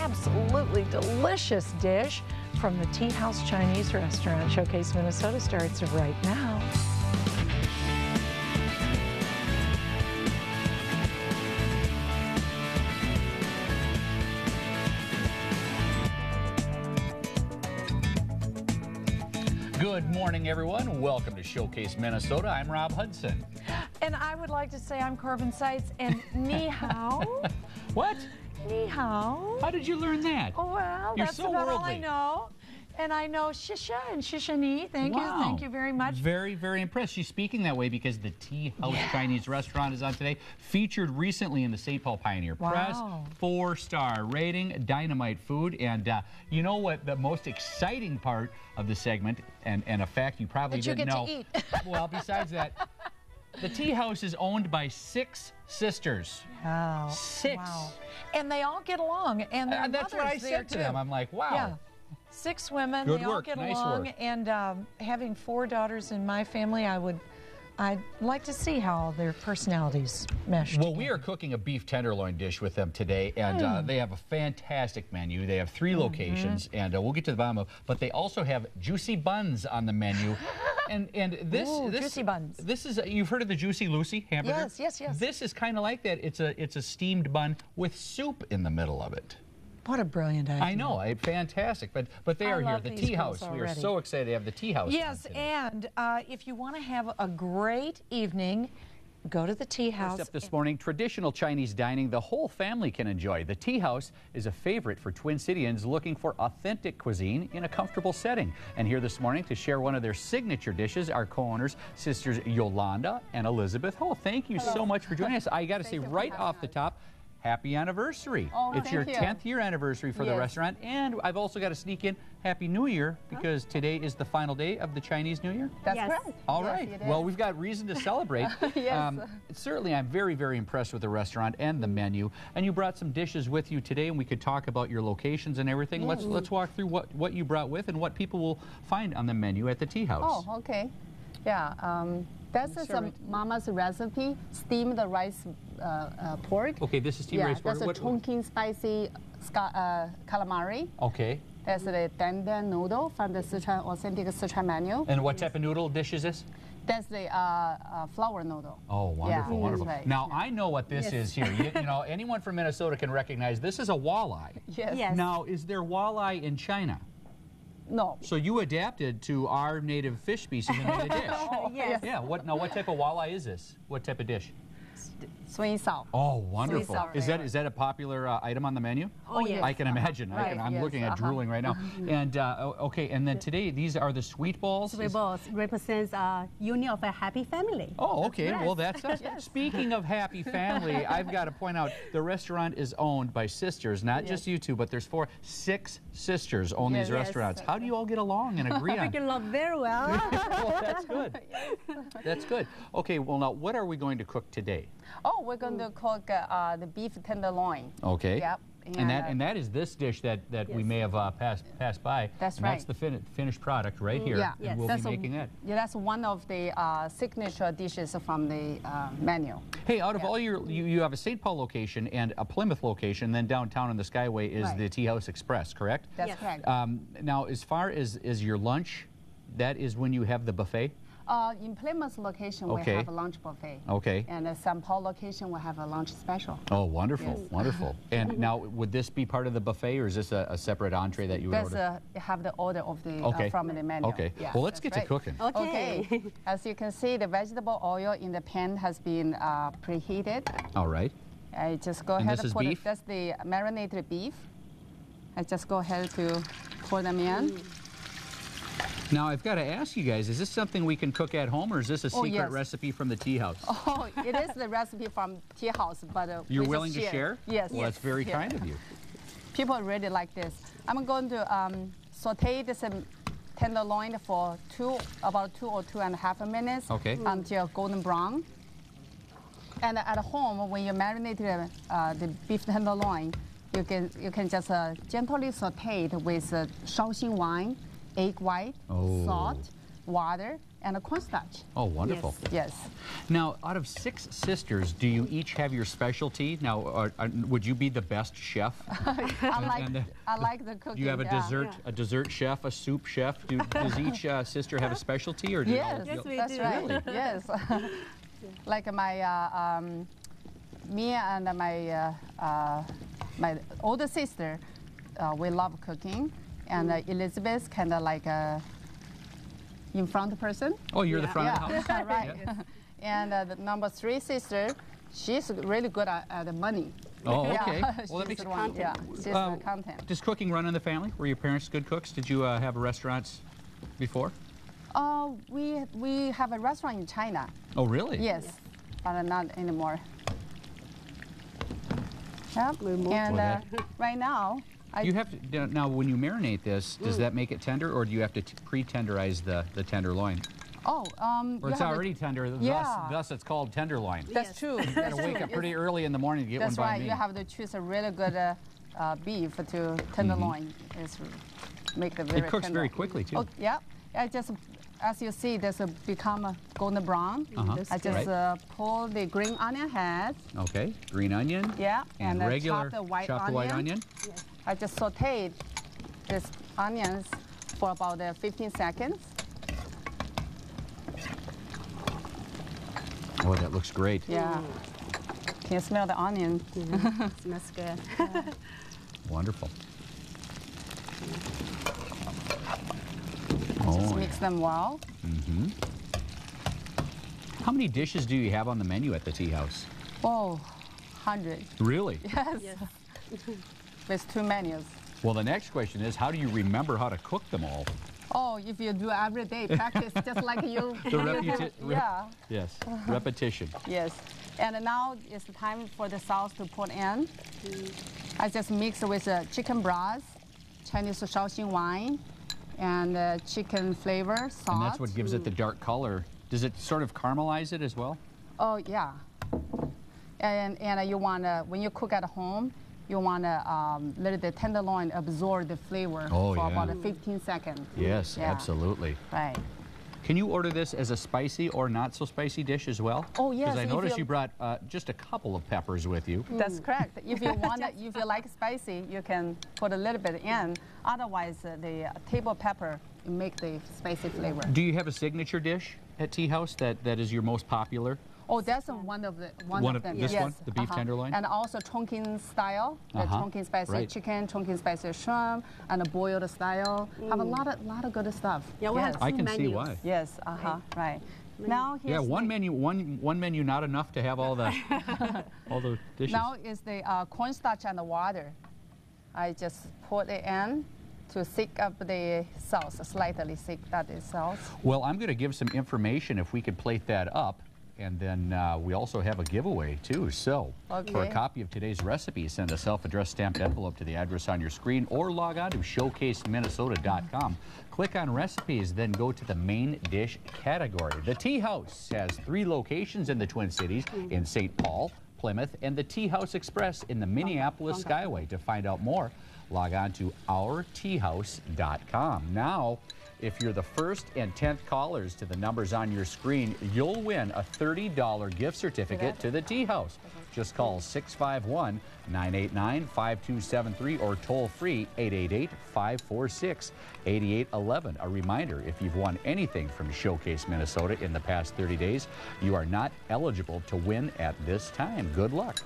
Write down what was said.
absolutely delicious dish from the Tea House Chinese restaurant. Showcase Minnesota starts right now. Good morning, everyone. Welcome to Showcase Minnesota. I'm Rob Hudson. And I would like to say I'm Corbin Seitz, and ni hao. What? Ni hao. How did you learn that? Oh, well, You're that's so about all worldly. I know. And I know shisha and shishani. Thank you very much. Very, very impressed. She's speaking that way because the Tea House Chinese restaurant is on today. Featured recently in the St. Paul Pioneer Press. 4-star rating, dynamite food. And you know what the most exciting part of the segment, and a fact you probably didn't know. That you get to eat. Well, besides that, the Tea House is owned by 6 sisters. Wow. 6. Wow. And they all get along. And their that's what I said to them. I'm like, wow. Yeah. 6 women, Good they all work. get Nice along, work. and having 4 daughters in my family, I'd like to see how their personalities mesh. Well, we are cooking a beef tenderloin dish with them today, and they have a fantastic menu. They have 3 locations, and we'll get to the bottom of. But they also have juicy buns on the menu, and this juicy buns. This is you've heard of the Juicy Lucy hamburger? Yes. This is kind of like that. It's a steamed bun with soup in the middle of it. What a brilliant idea. I know, fantastic. But they are here, the Tea House. We are already. so excited to have the Tea House. Yes, and if you want to have a great evening, go to the Tea House. First up this morning, traditional Chinese dining the whole family can enjoy. The Tea House is a favorite for Twin Cityans looking for authentic cuisine in a comfortable setting. And here this morning to share one of their signature dishes, our co-owners, sisters Yolanda and Elizabeth Hull. Thank you so much for joining us. I got to say right off the top, happy anniversary. It's your 10th year anniversary for the restaurant. And I've also got to sneak in Happy New Year because today is the final day of the Chinese New Year. That's right. All right. Well, we've got reason to celebrate. Yes. Certainly, I'm very, very impressed with the restaurant and the menu. And you brought some dishes with you today, and we could talk about your locations and everything. Let's walk through what you brought with and what people will find on the menu at the Tea House. Oh, okay. Yeah. This is Mama's recipe, steamed rice pork. Okay, this is steamed rice pork. That's a Chongqing spicy calamari. Okay. That's the dandan noodle from the Sichuan, authentic Sichuan menu. And what type of noodle dish is this? That's the flour noodle. Oh, wonderful, wonderful. Right. Now, I know what this is here. You know, anyone from Minnesota can recognize this is a walleye. Yes. Now, is there walleye in China? No. So you adapted to our native fish species and made a dish. Yes. Yeah. What type of walleye is this? What type of dish? Sweet and sour. Oh, wonderful. Sweet sour. Is that a popular item on the menu? Oh, yes. I can imagine. Right, I'm looking at drooling right now. And okay, and then today these are the sweet balls. Sweet balls represents a union of a happy family. Oh, okay. Yes. Well, that's us. Speaking of happy family, I've got to point out the restaurant is owned by sisters, not just you two, but there's 6 sisters own these restaurants. How do you all get along and agree on? We get along very well. Well, that's good. That's good. Okay. Well, now what are we going to cook today? Oh, we're going to cook the beef tenderloin. Okay. Yep. And that is this dish that we may have passed by. That's and right. That's the finished product right here. Yeah. And we'll be making that. Yeah, that's one of the signature dishes from the menu. Hey, out of all you have a St. Paul location and a Plymouth location, then downtown in the Skyway is the Tea House Express, correct? That's correct. Now, as far as your lunch, that is when you have the buffet? In Plymouth location, we have a lunch buffet. Okay. And the St. Paul location, we have a lunch special. Oh, wonderful, wonderful. And now, would this be part of the buffet, or is this a separate entree that you would order? You have the order of the from the menu. Okay. Yeah, well, let's get to cooking. Okay. As you can see, the vegetable oil in the pan has been preheated. All right. I just go ahead and and put it. That's the marinated beef. I just go ahead to pour them in. Now, I've got to ask you guys, is this something we can cook at home, or is this a secret recipe from the Tea House? Oh, it is the recipe from Tea House, but you're willing to share? Yes. Well, that's very kind of you. People really like this. I'm going to saute this tenderloin for about 2 or 2.5 minutes until golden brown. And at home, when you marinate the beef tenderloin, you can just gently saute it with Shaoxing wine, egg white, salt, water, and a cornstarch. Oh, wonderful. Yes. Now, out of 6 sisters, do you each have your specialty? Now, would you be the best chef? I like the cooking. Do you have a dessert chef, a soup chef? Does each sister have a specialty? Or Yes, we that's do. right. Really? Yes. Like my, me and my older sister, we love cooking. And Elizabeth kind of like a in front person. Oh, you're the front of the house? Right. And the number 3 sister, she's really good at the money. Oh, okay. Yeah, Well, that makes content. Yeah, she's the content. Does cooking run in the family? Were your parents good cooks? Did you have restaurants before? We have a restaurant in China. Oh, really? Yes, but not anymore. Yep. And right now, You have to, now, when you marinate this, does that make it tender, or do you have to pre-tenderize the tenderloin? Oh, or it's already tender, thus it's called tenderloin. That's true. You got to wake up pretty early in the morning to get one by me. That's right. You have to choose a really good beef to tenderloin. It's make the very It cooks tender. very quickly too. Oh, yeah. I just, as you see, there's become a golden brown. I just pull the green onion head. Okay, green onion. Yeah, and regular chop the white onion. Yes. I just sauteed these onions for about 15 seconds. Oh, that looks great. Yeah. Can you smell the onion? Smells good. Wonderful. Just mix them well. How many dishes do you have on the menu at the tea house? Oh, 100. Really? Yes. With 2 menus. Well, the next question is, how do you remember how to cook them all? Oh, if you do every day, practice just like you. Yes, repetition. Yes. And now it's the time for the sauce to put in. I just mix it with chicken broth, Chinese Shaoxing wine, and chicken flavor, salt. And that's what gives it the dark color. Does it sort of caramelize it as well? Oh, yeah. And you want to, when you cook at home, you want to let the tenderloin absorb the flavor for about 15 seconds. Yes, absolutely. Right. Can you order this as a spicy or not so spicy dish as well? Oh, yes. Because I noticed you brought just a couple of peppers with you. That's correct. If you want, if you like spicy, you can put a little bit in. Otherwise, the table pepper make the spicy flavor. Do you have a signature dish at Tea House that is your most popular? Oh, that's one of them. This one, the beef tenderloin? And also Chongqing style, the Chongqing spicy chicken, Chongqing spicy shrimp, and a boiled style. Have a lot of good stuff. Yeah, we have 2 I can menus. see why. Yes, right. Now here's one menu not enough to have all the all the dishes. Now is the cornstarch and the water. I just put it in to thick up the sauce, slightly thick that is sauce. Well, I'm going to give some information if we could plate that up. And then we also have a giveaway, too. So, for a copy of today's recipe, send a self-addressed stamped envelope to the address on your screen or log on to showcaseminnesota.com. Click on recipes, then go to the main dish category. The Tea House has 3 locations in the Twin Cities, in St. Paul, Plymouth, and the Tea House Express in the Minneapolis Skyway. To find out more, log on to ourteahouse.com. Now, if you're the first and 10th callers to the numbers on your screen, you'll win a $30 gift certificate to the Tea House. Just call 651-989-5273 or toll free 888-546-8811. A reminder, if you've won anything from Showcase Minnesota in the past 30 days, you are not eligible to win at this time. Good luck.